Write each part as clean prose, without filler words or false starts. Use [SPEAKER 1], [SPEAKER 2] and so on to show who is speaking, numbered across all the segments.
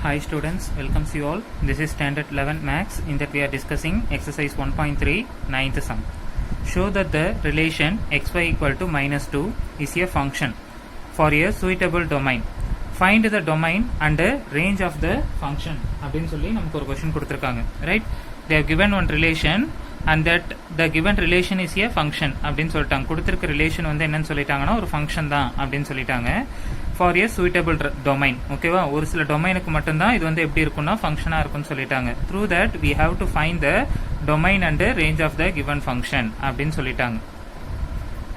[SPEAKER 1] Hi students, welcomes you all. This is standard 11 max. In that we are discussing exercise 1.3 ninth sum. Show that the relation xy equal to minus 2 is a function for a suitable domain. Find the domain and the range of the function. அப்படின்னு சொல்லி நமக்கு ஒரு question கொடுத்திருக்காங்க. Right? They have given one relation and that the given relation is a function அப்படின்னு சொல்லிட்டாங்க. கொடுத்திருக்க relation வந்து என்னன்னு சொல்லிட்டாங்கன்னா ஒரு function தான் அப்படின்னு சொல்லிட்டாங்க. For a suitable domain. ஓகேவா, ஒரு சில டொமைனுக்கு மட்டும்தான் இது வந்து எப்படி இருக்கும்னா ஃபங்க்ஷனா இருக்கும்னு சொல்லிட்டாங்க. Through that we have to find the domain and the range of the given function அப்படின்னு சொல்லிட்டாங்க.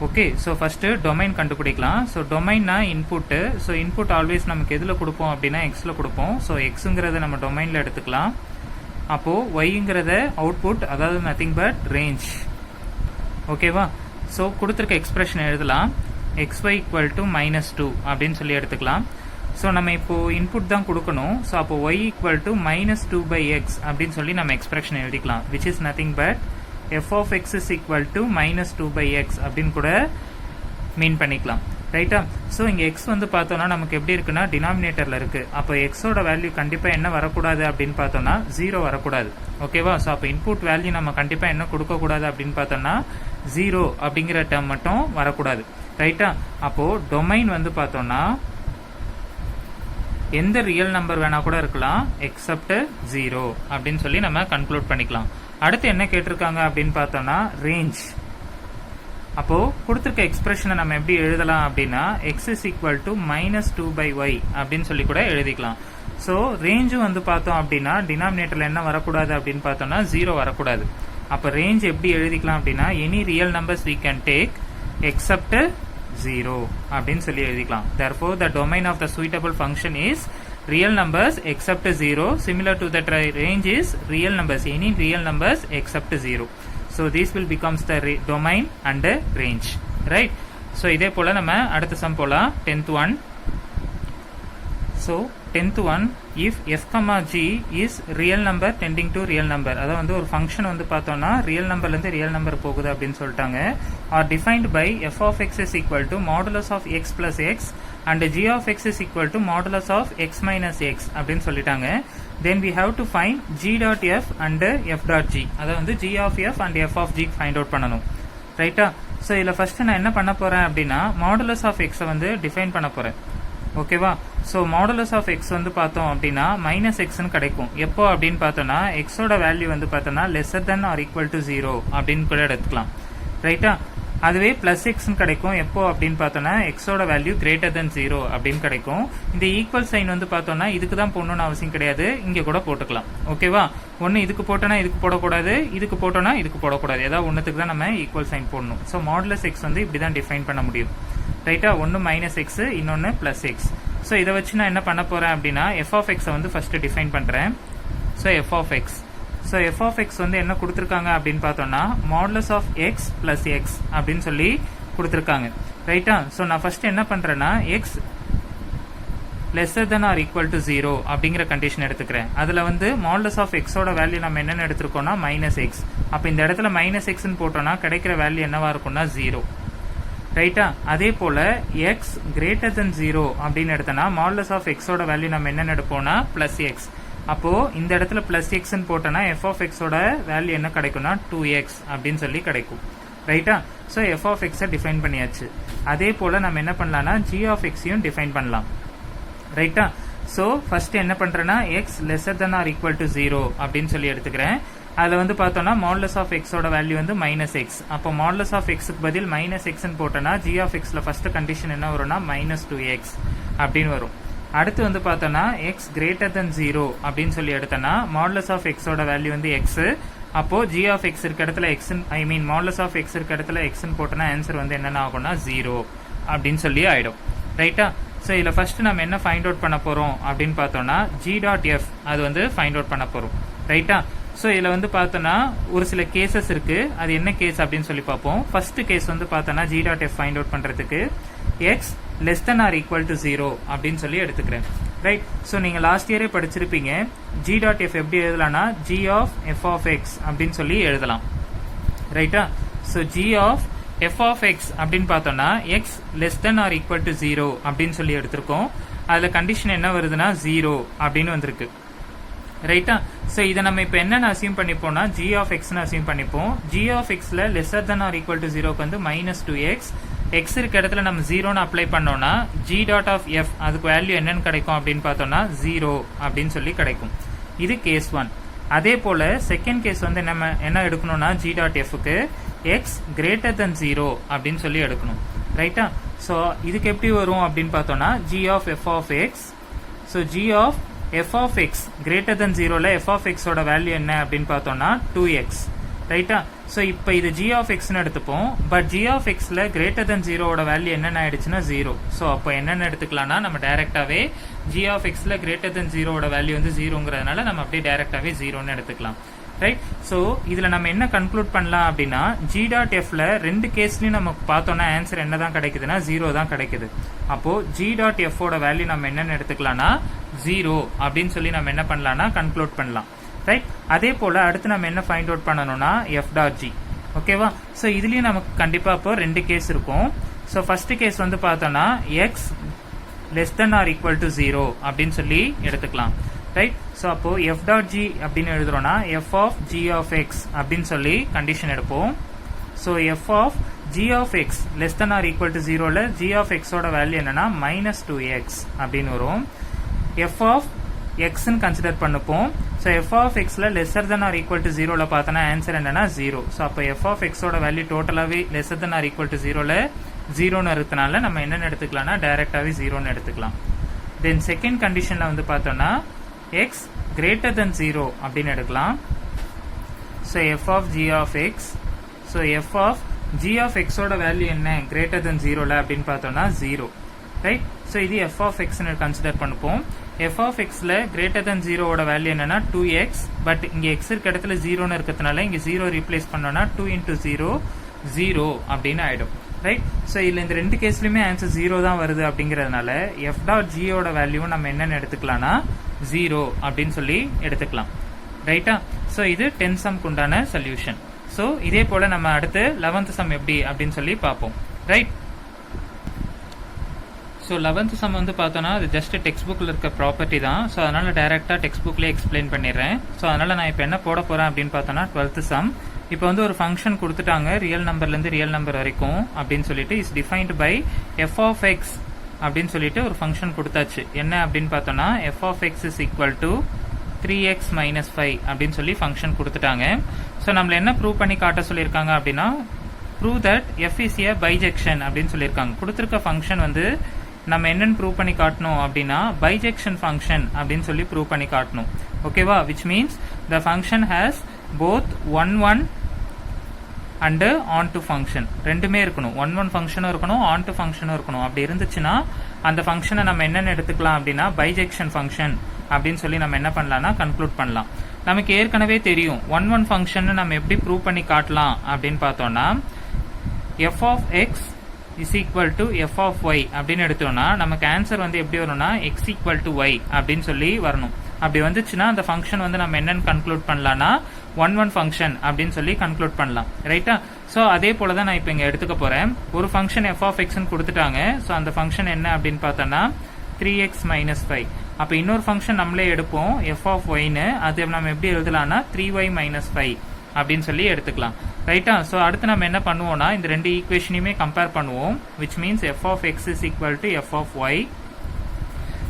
[SPEAKER 1] ஓகே, ஸோ ஃபர்ஸ்ட் டொமைன் கண்டுபிடிக்கலாம். ஸோ டொமைன்னா இன்புட்டு. ஸோ இன்புட் ஆல்வேஸ் நமக்கு எதில் கொடுப்போம் அப்படின்னா எக்ஸில் கொடுப்போம். ஸோ எக்ஸுங்கிறத நம்ம டொமைனில் எடுத்துக்கலாம். அப்போது ஒய்ங்கிறத அவுட்புட், அதாவது நத்திங் பட் ரேஞ்ச். ஓகேவா, ஸோ கொடுத்துருக்க எக்ஸ்பிரஷன் எழுதலாம். xy equal to minus 2 அப்படின்னு சொல்லி எடுத்துக்கலாம். ஸோ நம்ம இப்போ இன்புட் தான் கொடுக்கணும். ஸோ அப்போ y equal to minus 2 by x அப்படின்னு சொல்லி நம்ம எக்ஸ்பிரஷன் எழுதிக்கலாம். which is nothing but f of x is equal to minus 2 by x அப்படின்னு கூட மீன் பண்ணிக்கலாம். ரைட்டா, ஸோ இங்கே எக்ஸ் வந்து பார்த்தோம்னா நமக்கு எப்படி இருக்குன்னா டினாமினேட்டரில் இருக்கு. அப்போ எக்ஸோட வேல்யூ கண்டிப்பாக என்ன வரக்கூடாது அப்படின்னு பார்த்தோம்னா 0 வரக்கூடாது. ஓகேவா, ஸோ அப்போ இன்புட் வேல்யூ நம்ம கண்டிப்பாக என்ன கொடுக்கக்கூடாது அப்படின்னு பார்த்தோம்னா 0 அப்படிங்கிற டேர்ம் மட்டும் வரக்கூடாது. ரைட்டா, அப்போ டொமைன் வந்து பார்த்தோம்னா எந்த ரியல் நம்பர் வேணா கூட இருக்கலாம் எக்ஸப்ட் 0 அப்படின்னு சொல்லி நம்ம கன்க்ளூட் பண்ணிக்கலாம். அடுத்து என்ன கேட்டிருக்காங்க அப்படின்னு பார்த்தோம்னா ரேஞ்ச். அப்போ கொடுத்துருக்க எக்ஸ்பிரஷனை நம்ம எப்படி எழுதலாம் அப்படின்னா X is equal to minus 2 by y அப்படின்னு சொல்லி கூட எழுதிக்கலாம். ஸோ ரேஞ்சும் வந்து பார்த்தோம் அப்படின்னா டினாமினேட்டர்ல என்ன வரக்கூடாது அப்படின்னு பார்த்தோம்னா 0 வரக்கூடாது. அப்போ ரேஞ்ச் எப்படி எழுதிக்கலாம் அப்படின்னா any real numbers we can take except 0 அப்படின்னு சொல்லி எழுதிக்கலாம். Therefore the domain of the suitable function is real numbers except 0. Similar to that range is real numbers, any real numbers except 0. So this will becomes the domain and the range. Right? So இதே போல நம்ம அடுத்த some போலாம். 10th one. So 10th one, if f comma g is real number tending to real number, அதாவது வந்து ஒரு function வந்து பார்த்தோம்னா ரியல் நம்பர்லேருந்து ரியல் நம்பர் போகுது அப்படின்னு சொல்லிட்டாங்க. Are defined by f of x is equal to modulus of x plus x and g of x is equal to modulus of x minus x அப்படின்னு சொல்லிட்டாங்க. Then we have to find g dot f and f dot g, அதாவது வந்து g of f and f of g find out பண்ணணும். ரைட்டா, so இதில் first நான் என்ன பண்ண போறேன் அப்படின்னா மாடுலஸ் ஆஃப் எக்ஸை வந்து டிஃபைன் பண்ண போறேன். ஓகேவா, ஸோ மாடுலஸ் ஆஃப் எக்ஸ் வந்து பார்த்தோம் அப்படின்னா மைனஸ் எக்ஸ்ன்னு கிடைக்கும். எப்போ அப்படின்னு பார்த்தோம்னா எக்ஸோட வேல்யூ வந்து பார்த்தோம்னா lesser than or equal to 0 அப்படின்னு கூட எடுத்துக்கலாம். ரைட்டா, அதுவே பிளஸ் எக்ஸ்ன்னு கிடைக்கும் எப்போ அப்படின்னு பார்த்தோம்னா எக்ஸோட வேல்யூ கிரேட்டர் தென் 0 அப்படின்னு கிடைக்கும். இந்த ஈக்குவல் சைன் வந்து பார்த்தோம்னா இதுக்கு தான் போடணும்னு அவசியம் கிடையாது, இங்கே கூட போட்டுக்கலாம். ஓகேவா, ஒன்று இதுக்கு போட்டோன்னா இதுக்கு போடக்கூடாது, இதுக்கு போட்டோன்னா இதுக்கு போடக்கூடாது, ஏதாவது ஒன்றுத்துக்கு தான் நம்ம ஈக்குவல் சைன் போடணும். ஸோ மாடுலஸ் எக்ஸ் வந்து இப்படி தான் டிஃபைன் பண்ண முடியும். ரைட்டா, ஒன்று மைனஸ் எக்ஸ், இன்னொன்று பிளஸ் எக்ஸ். ஸோ இதை வச்சு நான் என்ன பண்ண போறேன் அப்படின்னா எஃப் ஆஃப் எக்ஸை வந்து ஃபர்ஸ்ட் டிஃபைன் பண்றேன். So f of x, so f of x வந்து என்ன கொடுத்துருக்காங்க அப்படின்னு பார்த்தோம்னா modulus of x plus x அப்படின்னு சொல்லி கொடுத்துருக்காங்க. ரைட்டா, ஸோ நான் ஃபர்ஸ்ட் என்ன பண்றேன்னா x lesser than or equal to 0 அப்படிங்கிற கண்டிஷன் எடுத்துக்கிறேன். அதுல வந்து மாடுலஸ் ஆஃப் எக்ஸோட வேல்யூ நம்ம என்னென்னு எடுத்திருக்கோம்னா மைனஸ் எக்ஸ். அப்போ இந்த இடத்துல மைனஸ் எக்ஸ்ன்னு போட்டோம்னா கிடைக்கிற வேல்யூ என்னவா இருக்கும்னா 0. ரைட்டா, அதே போல எக்ஸ் கிரேட்டர் தென் 0 அப்படின்னு எடுத்தனா மாடுலஸ் ஆஃப் எக்ஸோட வேல்யூ நம்ம என்னென்னு எடுப்போம்னா பிளஸ் எக்ஸ். அப்போ இந்த இடத்துல பிளஸ் எக்ஸ்ன்னு போட்டோம்னா எஃப் ஆஃப் எக்ஸோட வேல்யூ என்ன கிடைக்கும்னா 2x அப்படின்னு சொல்லி கிடைக்கும். ரைட்டா, ஸோ எஃப் ஆஃப் எக்ஸை டிஃபைன் பண்ணியாச்சு. அதே போல நம்ம என்ன பண்ணலாம்னா ஜி ஆஃப் எக்ஸையும் டிஃபைன் பண்ணலாம். ரைட்டா, ஸோ ஃபர்ஸ்ட் என்ன பண்றேன்னா x lesser than or equal to 0 அப்படின்னு சொல்லி எடுத்துக்கிறேன். அதில் வந்து பார்த்தோம்னா மாடுலஸ் ஆஃப் எக்ஸோட வேல்யூ வந்து மைனஸ் எக்ஸ். அப்போ மாடுலஸ் ஆஃப் எக்ஸுக்கு பதில் மைனஸ் எக்ஸ்ன்னு போட்டோம்னா ஜி ஆஃப் எக்ஸ்ல ஃபர்ஸ்ட் கண்டிஷன் என்ன வரும்னா மைனஸ் 2x அப்படின்னு வரும். அடுத்து வந்து பார்த்தோம்னா எக்ஸ் கிரேட்டர் தென் 0 அப்படின்னு சொல்லி எடுத்தோம்னா மாடுலஸ் ஆஃப் எக்ஸோட வேல்யூ வந்து எக்ஸ். அப்போ ஜி ஆஃப் எக்ஸ் இருக்க இடத்துல x, I mean modulus of x இருக்க இடத்துல எக்ஸ்ன்னு போட்டோம்னா ஆன்சர் வந்து என்னென்ன ஆகும்னா 0 அப்படின்னு சொல்லி ஆயிடும். ரைட்டா, ஸோ இதில் ஃபர்ஸ்ட் நம்ம என்ன ஃபைண்ட் அவுட் பண்ண போறோம் அப்படின்னு பார்த்தோம்னா ஜி டாட் எஃப் அது வந்து ஃபைண்ட் அவுட் பண்ண போறோம். ரைட்டா, ஸோ இதில் வந்து பார்த்தோன்னா ஒரு சில கேசஸ் இருக்கு. அது என்ன கேஸ் அப்படின்னு சொல்லி பார்ப்போம். ஃபர்ஸ்ட் கேஸ் வந்து பார்த்தோன்னா g dot f find out பண்றதுக்கு x less than or equal to 0 அப்படின்னு சொல்லி எடுத்துக்கிறேன். ரைட், ஸோ நீங்கள் லாஸ்ட் இயரே படிச்சிருப்பீங்க ஜி டாட் எஃப் எப்படி எழுதலாம்னா g of f of x அப்படின்னு சொல்லி எழுதலாம். ரைட்டா, so g of f of x அப்படின்னு பார்த்தோம்னா x less than or equal to 0 அப்படின்னு சொல்லி எடுத்திருக்கோம். அதில் கண்டிஷன் என்ன வருதுன்னா 0 அப்படின்னு வந்திருக்கு. ரைட்டா? ஸோ இதை நம்ம இப்போ என்னென்ன அசியூம் பண்ணிப்போம்னா g ஆஃப் எக்ஸ்னு அசியூம் பண்ணிப்போம். g ஆஃப் எக்ஸில் lesser than or equal to 0க்கு வந்து -2x, எக்ஸ் இருக்க இடத்துல நம்ம 0ன்னு அப்ளை பண்ணோம்னா g டாட் ஆஃப் எஃப் அதுக்கு வேல்யூ என்னன்னு கிடைக்கும் அப்படின்னு பார்த்தோம்னா 0 அப்படின்னு சொல்லி கிடைக்கும். இது கேஸ் 1. அதே போல செகண்ட் கேஸ் வந்து நம்ம என்ன எடுக்கணும்னா g டாட் எஃப்க்கு எக்ஸ் கிரேட்டர் தென் 0 அப்படின்னு சொல்லி எடுக்கணும். ரைட்டா? ஸோ இதுக்கு எப்படி வரும் அப்படின்னு பார்த்தோம்னா g of f of x. So g of f of x greater than 0ல எஃப் ஆஃப் எக்ஸோட வேல்யூ என்ன அப்படின்னு பார்த்தோம்னா 2x. ரைட்டா? ஸோ இப்போ இது g ஆஃப் எக்ஸ்னு எடுத்துப்போம். பட் g ஆஃப் எக்ஸ்ல கிரேட்டர் தென் 0ஓட வேல்யூ என்னென்ன ஆயிடுச்சுன்னா 0. ஸோ அப்போ என்னென்ன எடுத்துக்கலாம்னா நம்ம டைரக்டாவே g ஆஃப் எக்ஸ்ல கிரேட்டர் தென் 0ஓட வேல்யூ வந்து 0ங்கிறதுனால நம்ம அப்படியே டைரக்டாவே 0ன்னு எடுத்துக்கலாம். ரைட்? ஸோ இதில் நம்ம என்ன கன்க்ளூட் பண்ணலாம் அப்படின்னா g டாட் எஃப்ல ரெண்டு கேஸ்லையும் நம்ம பார்த்தோம்னா ஆன்சர் என்ன தான் கிடைக்குதுன்னா 0 தான் கிடைக்குது. அப்போ g டாட் எஃபோட வேல்யூ நம்ம என்னென்னு எடுத்துக்கலாம்னா 0 அப்படின்னு சொல்லி நம்ம என்ன பண்ணலாம்னா கன்க்ளூட் பண்ணலாம். ரைட்? அதே போல அடுத்து நம்ம என்ன ஃபைண்ட் அவுட் பண்ணணும்னா எஃப் டாட் ஜி. ஓகேவா? ஸோ இதுலயும் நமக்கு கண்டிப்பா இப்போ ரெண்டு கேஸ் இருக்கும். ஸோ ஃபர்ஸ்ட் கேஸ் வந்து பார்த்தோம்னா x less than or equal to 0 அப்படின்னு சொல்லி எடுத்துக்கலாம். ரைட்? ஸோ அப்போ எஃப் டாட் ஜி அப்படின்னு எழுதுறோம்னா f of g of x அப்படின்னு சொல்லி கண்டிஷன் எடுப்போம். So f of g of x less than or equal to 0ல ஜி ஆஃப் எக்ஸோட வேல்யூ என்னன்னா -2x அப்படின்னு வரும். எஃப் ஆஃப் எக்ஸ்ன்னு கன்சிடர் பண்ணிப்போம். ஸோ எஃப் ஆஃப் எக்ஸ்ல lesser than or equal to 0ல பார்த்தோன்னா ஆன்சர் என்னன்னா 0. ஸோ அப்போ எஃப் ஆஃப் எக்ஸோட வேல்யூ டோட்டலாகவே lesser than or equal to 0ல 0ன்னு இருக்கிறதுனால நம்ம என்னென்னு எடுத்துக்கலாம்னா டைரக்டாகவே 0ன்னு எடுத்துக்கலாம். தென் செகண்ட் கண்டிஷனில் வந்து பார்த்தோம்னா எக்ஸ் கிரேட்டர் தென் 0 அப்படின்னு எடுக்கலாம். So f of g of x. So f of g of எக்ஸோட வேல்யூ என்ன கிரேட்டர் தென் 0ல அப்படின்னு பார்த்தோம்னா 0. ரைட்? ஸோ இது எஃப் ஆஃப் எக்ஸ்னு கன்சிடர் பண்ணிப்போம். எஃப் ஆஃப் எக்ஸ்ல கிரேட்டர் தென் 0ஓட வேல்யூ என்னன்னா 2x. பட் இங்க எக்ஸ் இருக்க இடத்துல 0ன்னு இருக்கிறதுனால இங்க 0 ரீப்ளேஸ் பண்ணோம்னா 2 into 0 0 அப்படின்னு ஆயிடும். ரைட்? ஸோ இதுல இந்த ரெண்டு கேஸ்லயுமே ஆன்சர் 0 தான் வருது அப்படிங்கறதுனால எஃப் டாட் ஜியோட வேல்யூ நம்ம என்னன்னு எடுத்துக்கலாம்னா 0 அப்படின்னு சொல்லி எடுத்துக்கலாம். ரைட்டா? ஸோ இது 10th சம்க்கு உண்டான சொல்யூஷன். ஸோ இதே போல நம்ம அடுத்து 11th சம் எப்படி அப்படின்னு சொல்லி பார்ப்போம். ரைட்? ஸோ 11th சம் வந்து பார்த்தோன்னா அது ஜஸ்ட் டெக்ஸ்ட் புக்கில் இருக்க ப்ராப்பர்ட்டி தான். ஸோ அதனால டேரெக்டாக டெக்ஸ்ட் புக்லேயே எக்ஸ்பிளைன் பண்ணிடுறேன். ஸோ அதனால நான் இப்போ என்ன போட போகிறேன் அப்படின்னு பார்த்தோன்னா 12th சம். இப்போ வந்து ஒரு ஃபங்க்ஷன் கொடுத்துட்டாங்க ரியல் நம்பர்லேருந்து ரியல் நம்பர் வரைக்கும் அப்படின்னு சொல்லிட்டு is defined by f of x அப்படின்னு சொல்லிட்டு ஒரு ஃபங்க்ஷன் கொடுத்தாச்சு. என்ன அப்படின்னு பார்த்தோன்னா f of x is equal to 3x - 5 அப்படின்னு சொல்லி ஃபங்க்ஷன் கொடுத்துட்டாங்க. ஸோ நம்மள என்ன ப்ரூவ் பண்ணி காட்ட சொல்லியிருக்காங்க அப்படின்னா prove that F is a bijection அப்படின்னு சொல்லியிருக்காங்க. கொடுத்துருக்க ஃபங்க்ஷன் வந்து நம்ம என்னன்னு ப்ரூவ் பண்ணி காட்டணும் அப்படின்னா பைஜெக்ஷன் ஃபங்க்ஷன் அப்படின்னு சொல்லி ப்ரூவ் பண்ணி காட்டணும். ஓகேவா? Which means the function has both 1 and on to function ரெண்டுமே இருக்கணும். 1 ஃபங்க்ஷனும் இருக்கணும், ஆன் டு ஃபங்க்ஷனும் இருக்கணும். அப்படி இருந்துச்சுன்னா அந்த ஃபங்க்ஷனை நம்ம என்னென்னு எடுத்துக்கலாம் அப்படின்னா பைஜெக்ஷன் ஃபங்க்ஷன் அப்படின்னு சொல்லி நம்ம என்ன பண்ணலாம்னா கன்க்ளூட் பண்ணலாம். நமக்கு ஏற்கனவே தெரியும் 1 ஃபங்க்ஷன் நம்ம எப்படி ப்ரூவ் பண்ணி காட்டலாம் அப்படின்னு பார்த்தோம்னா f of x is equal to f of y அப்படின்னு எடுத்தோம்னா நமக்கு ஆன்சர் வந்து எப்படி வரும்னா எக்ஸ் ஈக்குவல் டு ஒய் அப்படின்னு சொல்லி வரணும். அப்படி வந்துச்சுன்னா அந்த ஃபங்க்ஷன் வந்து நம்ம என்னன்னு கன்க்ளூட் பண்ணலாம்னா 1 ஃபங்க்ஷன் அப்படின்னு சொல்லி கன்க்ளூட் பண்ணலாம். ரைட்டா? ஸோ அதே போல தான் நான் இப்போ இங்கே எடுத்துக்க போறேன். ஒரு ஃபங்க்ஷன் எஃப் ஆஃப் எக்ஸ்ன்னு கொடுத்துட்டாங்க. ஸோ அந்த ஃபங்க்ஷன் என்ன அப்படின்னு பார்த்தோம்னா 3x - 5. அப்போ இன்னொரு ஃபங்க்ஷன் நம்மளே எடுப்போம் எஃப் ஆஃப் ஒய்னு. அது நம்ம எப்படி எழுதலாம்னா 3y - 5 அப்படின்னு சொல்லி எடுத்துக்கலாம். ரைட்டா? ஸோ அடுத்து நம்ம என்ன பண்ணுவோம்னா இந்த ரெண்டு ஈக்குவேஷனையுமே கம்பேர் பண்ணுவோம். Which means f of x is equal to f of y.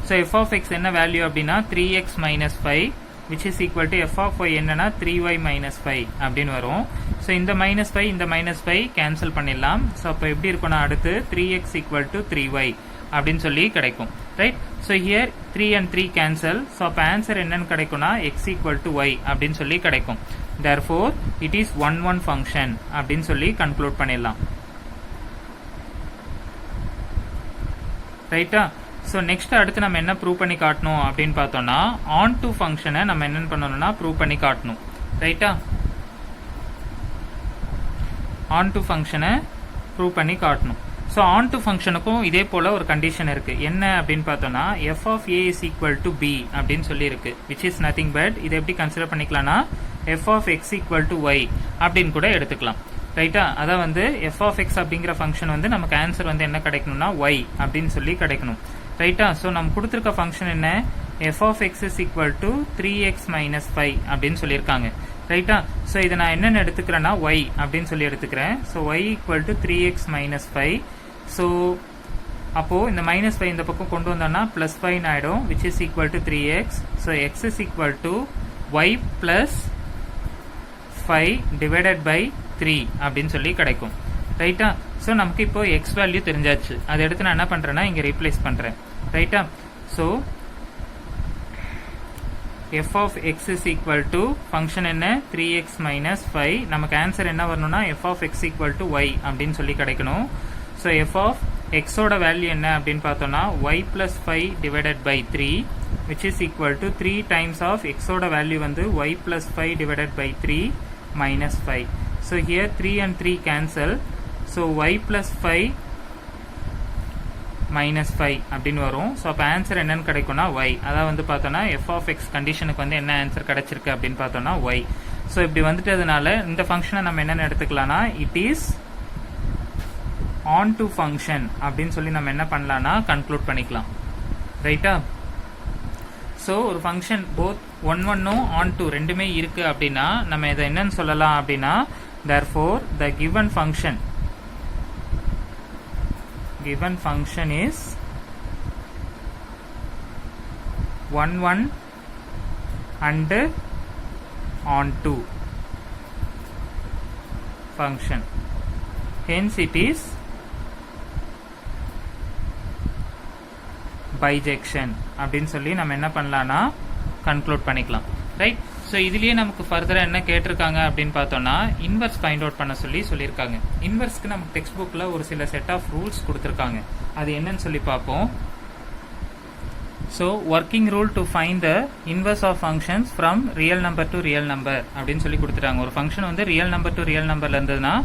[SPEAKER 1] So f of x என்ன வேல்யூ அப்படின்னா 3x - 5 which is equal to f of y என்னன்னா 3y - 5 அப்படின்னு வரும். ஸோ இந்த -5 இந்த -5 கேன்சல் பண்ணிடலாம். ஸோ அப்போ எப்படி இருக்கும்னா அடுத்து 3x ஈக்குவல் டு 3y அப்படின்னு சொல்லி கிடைக்கும். Right? So here 3 and 3 cancel. So அப்போ ஆன்சர் என்னன்னு கிடைக்கும்னா எக்ஸ் ஈக்குவல் டு ஒய் அப்படின்னு சொல்லி கிடைக்கும். therefore it is 1 function அப்படின்னு சொல்லி கன்க்ளூட் பண்ணிடலாம். ரைட்டா? ஸோ நெக்ஸ்ட் அடுத்து நம்ம என்ன ப்ரூவ் பண்ணி காட்டணும் அப்படின்னு பார்த்தோம்னா ஆன் டு ஃபங்க்ஷனை நம்ம என்னன்னு பண்ணணும்னா ப்ரூவ் பண்ணி காட்டணும். ரைட்டா? ஆன் டு ஃபங்க்ஷனை ப்ரூவ் பண்ணி காட்டணும். ஸோ ஆன் டு ஃபங்க்ஷனுக்கும் இதே போல ஒரு கண்டிஷன் இருக்கு. என்ன அப்படின்னு பார்த்தோம்னா f of a is equal to b அப்படின்னு சொல்லி இருக்கு. விச் இஸ் நத்திங் பட் இதை எப்படி கன்சிடர் பண்ணிக்கலாம்னா f of x equal to y அப்படின்னு கூட எடுத்துக்கலாம். ரைட்டா? அதான் வந்து எஃப் ஆஃப் எக்ஸ் அப்படிங்கிற ஃபங்க்ஷன் வந்து நமக்கு ஆன்சர் வந்து என்ன கிடைக்கணும்னா ஒய் அப்படின்னு சொல்லி கிடைக்கணும். ரைட்டா? ஸோ நம்ம கொடுத்துருக்க ஃபங்க்ஷன் என்ன, f of x is equal to 3x minus 5 அப்படின்னு சொல்லியிருக்காங்க. ரைட்டா? ஸோ இதை நான் என்னென்னு எடுத்துக்கிறேன்னா y அப்படின்னு சொல்லி எடுத்துக்கிறேன். So y equal to 3x minus 5. So அப்போ இந்த மைனஸ் 5 இந்த பக்கம் கொண்டு வந்தோம்னா பிளஸ் 5 ஆயிடும், which is equal to 3x. So x is equal to y plus 5 divided by 3 அப்படின்னு சொல்லி கிடைக்கும். ரைட்டா? ஸோ நமக்கு இப்போ x வேல்யூ தெரிஞ்சாச்சு. அதை எடுத்து நான் என்ன பண்றேன்னா இங்க ரீப்ளேஸ் பண்றேன். ரைட்டா? So f of x is equal to function என்ன 3x minus 5. நமக்கு ஆன்சர் என்ன வரணும்னா f of x equal to y அப்படின்னு சொல்லி கிடைக்கணும். ஸோ f of x ஓட வேல்யூ என்ன அப்படின்னு பார்த்தோம்னா y plus 5 divided by 3 which is equal to 3 times of x ஓட வேல்யூ வந்து y plus 5 divided by 3 minus 5. So here 3 and 3 cancel. So y plus 5 minus 5 அப்படின்னு வரும். ஸோ அப்போ answer என்னன்னு கிடைக்கும்னா y. அதாவது வந்து பார்த்தோம்னா f of x கண்டிஷனுக்கு வந்து என்ன ஆன்சர் கிடைச்சிருக்கு அப்படின்னு பார்த்தோம்னா y. ஸோ இப்படி வந்துட்டதுனால இந்த ஃபங்க்ஷனை நம்ம என்னென்னு எடுத்துக்கலாம்னா it is onto function அப்படின்னு சொல்லி நம்ம என்ன பண்ணலாம்னா கன்க்ளூட் பண்ணிக்கலாம். ரைட்டா? ஸோ ஒரு ஃபங்க்ஷன் போத் ஒன்னும் ஆன் டு ரெண்டுமே இருக்கு அப்படின்னா நம்ம இதை என்னன்னு சொல்லலாம் அப்படின்னா therefore the given function is 1 and on to function. Hence it is bijection அப்படின்னு சொல்லி நம்ம என்ன பண்ணலாம்னா கன்க்ளூட் பண்ணிக்கலாம். ரைட்? ஸோ இதுலயே நமக்கு ஃபர்தரா என்ன கேட்டிருக்காங்க அப்படின்னு பார்த்தோம்னா இன்வர்ஸ் ஃபைண்ட் அவுட் பண்ண சொல்லியிருக்காங்க. இன்வர்ஸ்க்கு நமக்கு டெக்ஸ்ட் புக்ல ஒரு சில செட் ஆஃப் ரூல்ஸ் கொடுத்துருக்காங்க. அது என்னன்னு சொல்லி பார்ப்போம். So working rule to find the inverse of functions from real number to real number அப்படின்னு சொல்லி கொடுத்துட்டாங்க. ஒரு ஃபங்க்ஷன் வந்து ரியல் நம்பர் டு ரியல் நம்பர்ல இருந்ததுன்னா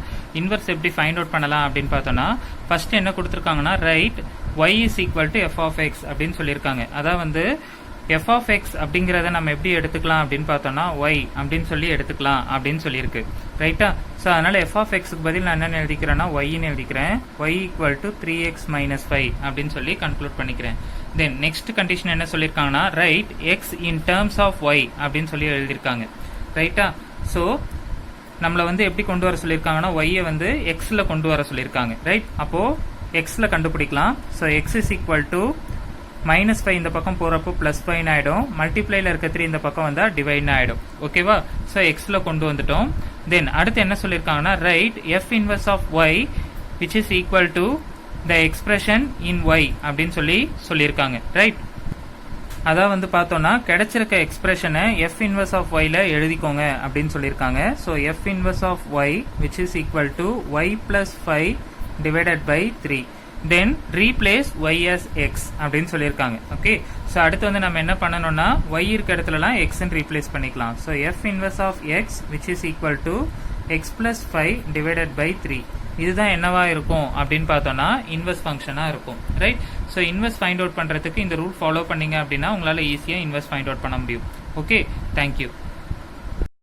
[SPEAKER 1] இன்வர்ஸ் எப்படி ஃபைண்ட் அவுட் பண்ணலாம் அப்படின்னு பார்த்தோம்னா ஃபர்ஸ்ட் என்ன கொடுத்துருக்காங்கன்னா right y is equal to f of x அப்படின்னு சொல்லியிருக்காங்க. அதான் வந்து f of x அப்படிங்கிறத நம்ம எப்படி எடுத்துக்கலாம் அப்படின்னு பார்த்தோம்னா y அப்படின்னு சொல்லி எடுத்துக்கலாம் அப்படின்னு சொல்லியிருக்கு. ரைட்டா? ஸோ அதனால f of x க்கு பதில் நான் என்ன எழுதிக்கிறேன்னா y-ன்னு எழுதிக்கிறேன். y equal to 3x minus 5 அப்படின்னு சொல்லி கன்க்ளூட் பண்ணிக்கிறேன். தென் நெக்ஸ்ட் கண்டிஷன் என்ன சொல்லியிருக்காங்கன்னா right x in terms of y அப்படின்னு சொல்லி எழுதியிருக்காங்க. ரைட்டா? ஸோ நம்மளை வந்து எப்படி கொண்டு வர சொல்லியிருக்காங்கன்னா y-யை வந்து x-ல கொண்டு வர சொல்லியிருக்காங்க. ரைட்? அப்போ x-ல கண்டுபிடிக்கலாம். So x is equal to minus 5 இந்த பக்கம் போறப்போ plus 5 ஆயிடும், மல்டிப்ளைல இருக்க 3 இந்த பக்கம் வந்தா டிவைட் ஆயிடும். ஓகேவா? ஸோ x-ல கொண்டு வந்துட்டோம். தென் அடுத்து என்ன சொல்லியிருக்காங்கன்னா right f inverse of y which is equal to the expression in y அப்படின்னு சொல்லியிருக்காங்க. ரைட்? அதான் வந்து பார்த்தோம்னா கிடைச்சிருக்க எக்ஸ்பிரஷனை f inverse of y ல எழுதிக்கோங்க அப்படின்னு சொல்லியிருக்காங்க. So f inverse of y which is equal to y plus 5 divided by 3. then replace y as x அப்படின்னு சொல்லியிருக்காங்க. ஓகே? ஸோ அடுத்து வந்து நம்ம என்ன பண்ணணும்னா y இருக்க இடத்துலலாம் x ன்னு ரீப்ளேஸ் பண்ணிக்கலாம். So f inverse of x which is equal to x plus 5 divided by 3. இதுதான் என்னவா இருக்கும் அப்படின்னு பார்த்தோம்னா இன்வெர்ஸ் ஃபங்க்ஷனா இருக்கும். Right? So inverse find out பண்றதுக்கு இந்த ரூல் ஃபாலோ பண்ணீங்க அப்படின்னா உங்களால ஈஸியா இன்வெர்ஸ் ஃபைண்ட் அவுட் பண்ண முடியும். ஓகே? தேங்க்யூ.